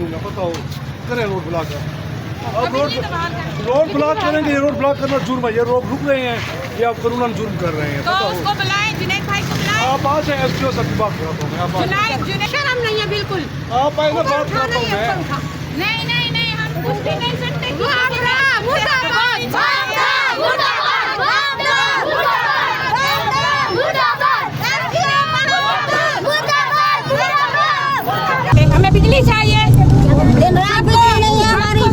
दूंगा, पता हो, करें रोड ब्लॉक। अब रोड ब्लॉक करेंगे, रोड ब्लॉक करना जुर्म है, ये रोड रुक रहे हैं, ये आप कानूनन जुर्म कर रहे हैं। तो उसको बुलाएं, जुनैद भाई को बुलाएं। आप आ जाए, एसडीओ साहब की बात कराता हूँ मैं। आप शर्म नहीं है बिल्कुल। आप आए ना, बात कराता हूँ मैं। नहीं नहीं नहीं, हम कुछ भी नहीं सकते। हमें बिजली चाहिए,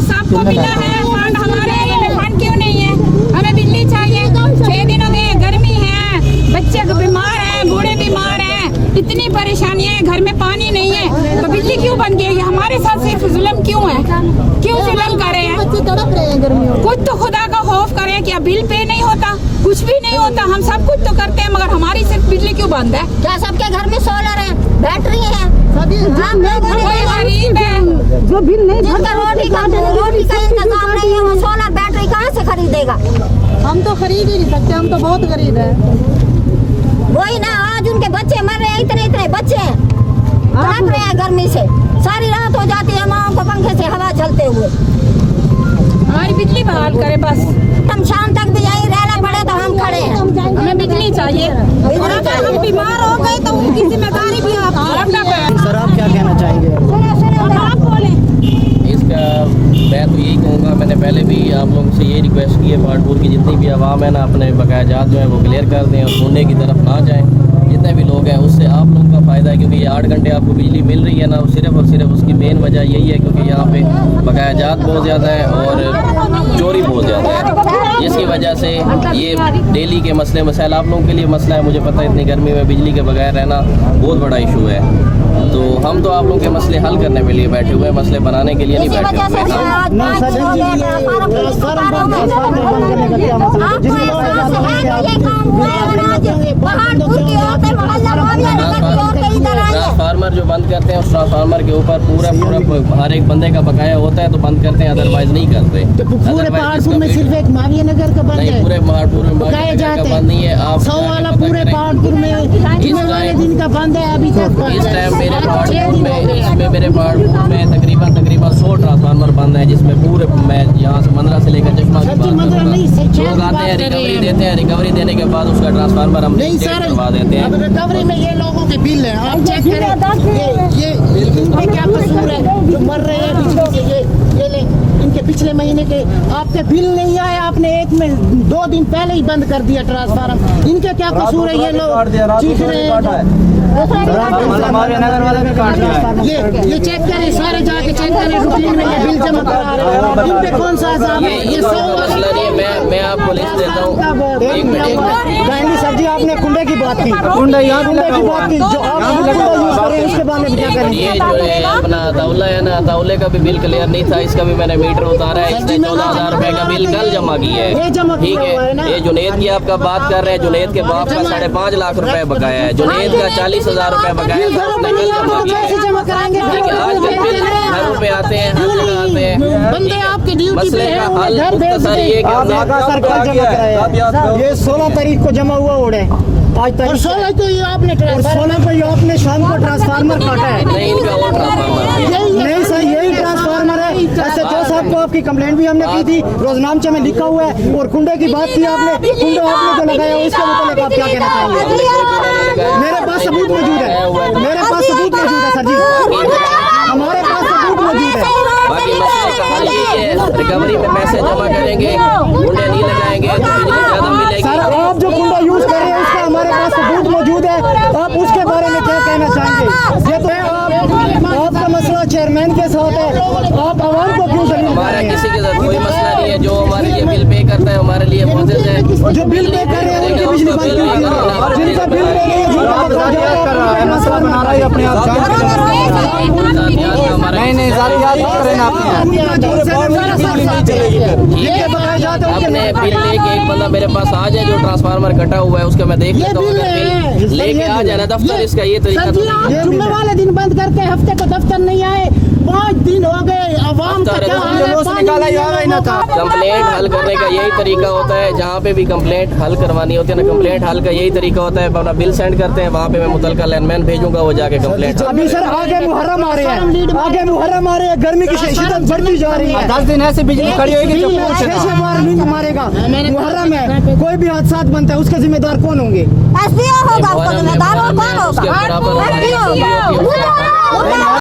सबको मिला है फंड, हमारे में फंड क्यों नहीं है? हमें बिजली चाहिए। 6 दिन हो गए, गर्मी है, बच्चे बीमार हैं, बूढ़े बीमार हैं, इतनी परेशानियां हैं, घर में पानी नहीं है, तो बिजली क्यों बंद की? हमारे साथ सिर्फ जुल्म क्यों है? क्यों जुल्म कर रहे हैं? तड़प रहे हैं गर्मियों। कुछ तो खुदा का खौफ करें, क्या बिल पे नहीं होता? कुछ भी नहीं होता, हम सब कुछ तो करते हैं, मगर हमारी सिर्फ बिजली क्यों बंद है? क्या सबके घर में सोलर है, बैटरी है? कोई गरीब है जो बिल नहीं भरता, रोटी का इंतजाम नहीं है, वो सोलर बैटरी कहाँ से खरीदेगा? हम तो खरीद ही नहीं सकते, हम तो बहुत गरीब है। वही ना, आज उनके बच्चे मर रहे हैं, इतने इतने बच्चे तड़प रहे हैं गर्मी से, सारी रात हो जाती है माओ को पंखे से हवा चलते हुए। हमारी बिजली बहाल करे बस, हम शाम तक भी यही रहना पड़े तो हम खड़े हैं। हमें बिजली चाहिए। और अगर हम बीमार हो गए तो उनकी जिम्मेदारी भी आप सर, आप क्या कहना चाहेंगे? आप बोले। इसका मैं तो यही कहूँगा, मैंने पहले भी आप लोगों से ये रिक्वेस्ट की है, पहाड़पुर की जितनी भी आवाम है ना, अपने बकायाजात जो है वो क्लियर कर दें और सोने की तरफ ना जाएं। जितने भी लोग हैं उससे आप लोगों का फ़ायदा है, क्योंकि ये 8 घंटे आपको बिजली मिल रही है ना, सिर्फ और सिर्फ उसकी मेन वजह यही है क्योंकि यहाँ पे बकायाजात बहुत ज़्यादा है और चोरी बहुत ज़्यादा है, जिसकी वजह से ये डेली के मसले मसाइल आप लोगों के लिए मसला है। मुझे पता है इतनी गर्मी में बिजली के बगैर रहना बहुत बड़ा इशू है, तो हम तो आप लोगों के मसले हल करने के लिए बैठे हुए हैं, मसले बनाने के लिए नहीं बैठे हुए हैं। ट्रांसफार्मर जो बंद करते हैं उस ट्रांसफार्मर के ऊपर पूरा हर एक बंदे का बकाया होता है तो बंद करते हैं, अदरवाइज नहीं करते। पूरे पहाड़पुर में सिर्फ एक माविया नगर का बंद है, पूरे पहाड़पुर में बकाए जाते हैं, बंद नहीं है। आप 100 वाला पूरे पहाड़पुर में जुम्मे वाले दिन का बंद है अभी तक। इस टाइम मेरे पहाड़पुर में तकरीबन 100 ट्रांसफार्मर बंद है, जिसमें पूरे मैं यहाँ से मंदरा से लेकर चश्मा की बात करूँगा, लोग आते हैं, रिकवरी देते हैं, रिकवरी देने के बाद उसका ट्रांसफार्मर हम नहीं सर, करवा देते हैं। अब रिकवरी में ये लोगों के बिल है, आप चेक करें, ये इनके क्या कसूर है जो मर रहे हैं बिजली से? ये ले इनके पिछले महीने के आपके बिल नहीं आए, आपने 2 दिन पहले ही बंद कर दिया ट्रांसफार्मर, इनके क्या कसूर है? ये लोग चीख रहे हैं, ये चेक करें, सारे जाके चेक करें, रूटीन में ये बिल जमा करा रहे हैं, इन पे कौन सा हिसाब है? ये 100 मसला नहीं है, मैं आपको लिस्ट देता हूँ। एक मिनट सर जी, आपने कुंडे की बात की, कुंडे की बात की, जो आप यूज करें उसके बारे में क्या करेंगे? ये जो है अपना तौला है ना, तौले का भी बिल क्लियर नहीं था, इसका भी मैंने मीटर उतारा है, इसने 14,000 रुपए का बिल कल जमा किया है। ठीक है, ये जुनैद की आपका बात कर रहे हैं, जुनैद के बाप का 5.5 लाख रुपए बकाया है, जुनैद का 40,000 रुपए बकाया था, उसने कल जमा किया है। ठीक है, आज बिल घरों पे आते हैं, हर जगह आते हैं, बंदे आपके ड्यूटी पे मसले हैं, का हल मुख्तसर ये कि ये 16 तारीख को जमा हुआ ओढ़े, आज तक 16 को ये आपने शाम को ट्रांसफार्मर काटा है। नहीं, इनका वो ट्रांसफार्मर नहीं सर, यही ट्रांसफार्मर है। SHO साहब को आपकी कंप्लेंट भी हमने की थी, रोजनामचे में लिखा हुआ है, और कुंडे की बात की आपने, कुंडे आपने जो लगाया उसके मुताबिक आप क्या कहना चाहेंगे? मेरे पास सबूत मौजूद है, मेरे पास सबूत मौजूद है सर जी, हमारे पास सबूत मौजूद है। बाकी मसले का हल ये है, रिकवरी में पैसे जमा करेंगे, कुंडे नहीं लगाएंगे तो बिजली ज़्यादा मिलेगी। सर, आप जो कुंडा यूज कर रहे हैं उसका हमारे पास सबूत मौजूद है, आप उसके बारे में क्या कहना चाहेंगे? ये तो आपका मसला चेयरमैन के साथ है, आप आवाम को क्यों जलील हमारा कर रहे हैं? किसी के साथ कोई मसला नहीं है, जो हमारे लिए बिल पे करता है हमारे लिए मुआवजा है। जो बिल पे कर रहे हैं उनकी बिजली बंद क्यों की? जिनका बिल पे नहीं है, जिनका बकाया कर रहा है, मसला बना रहा है अपने आप। नहीं जातियात करें ना अपने बिल लेके एक बंदा मेरे पास आ जाए जो ट्रांसफार्मर कटा हुआ है उसका मैं देख लेता हूँ, अगर बिल लेके आ जाए ना दफ्तर, इसका ये तरीका जुम्मे वाले दिन बंद करके हफ्ते को दफ्तर नहीं आए, 5 दिन हो गए, आवाम का क्या हाल है? निकाला जाए ना था। कंप्लेंट हल करने का यही तरीका होता है, जहाँ पे भी कंप्लेंट हल करवानी होती है ना, कंप्लेंट हल का यही तरीका होता है, अपना बिल सेंड करते हैं, वहाँ पे मैं मुतलका लाइनमैन भेजूंगा, वो जाके कंप्लेंट। अभी सर आगे मुहर्रम आ रहे हैं, आगे मुहर्रम आ रहे हैं, गर्मी की शिद्दत बढ़ती जा रही है। 10 दिन ऐसे बिजली खड़ी होगी तो 6 बार नींद मारेगा। मुहर्रम है, कोई भी हादसा बनता है उसका जिम्मेदार कौन होंगे? एसडीओ होगा उसका जिम्मेदार, और कौन उसके होगा? बराबर एसडीओ होगा।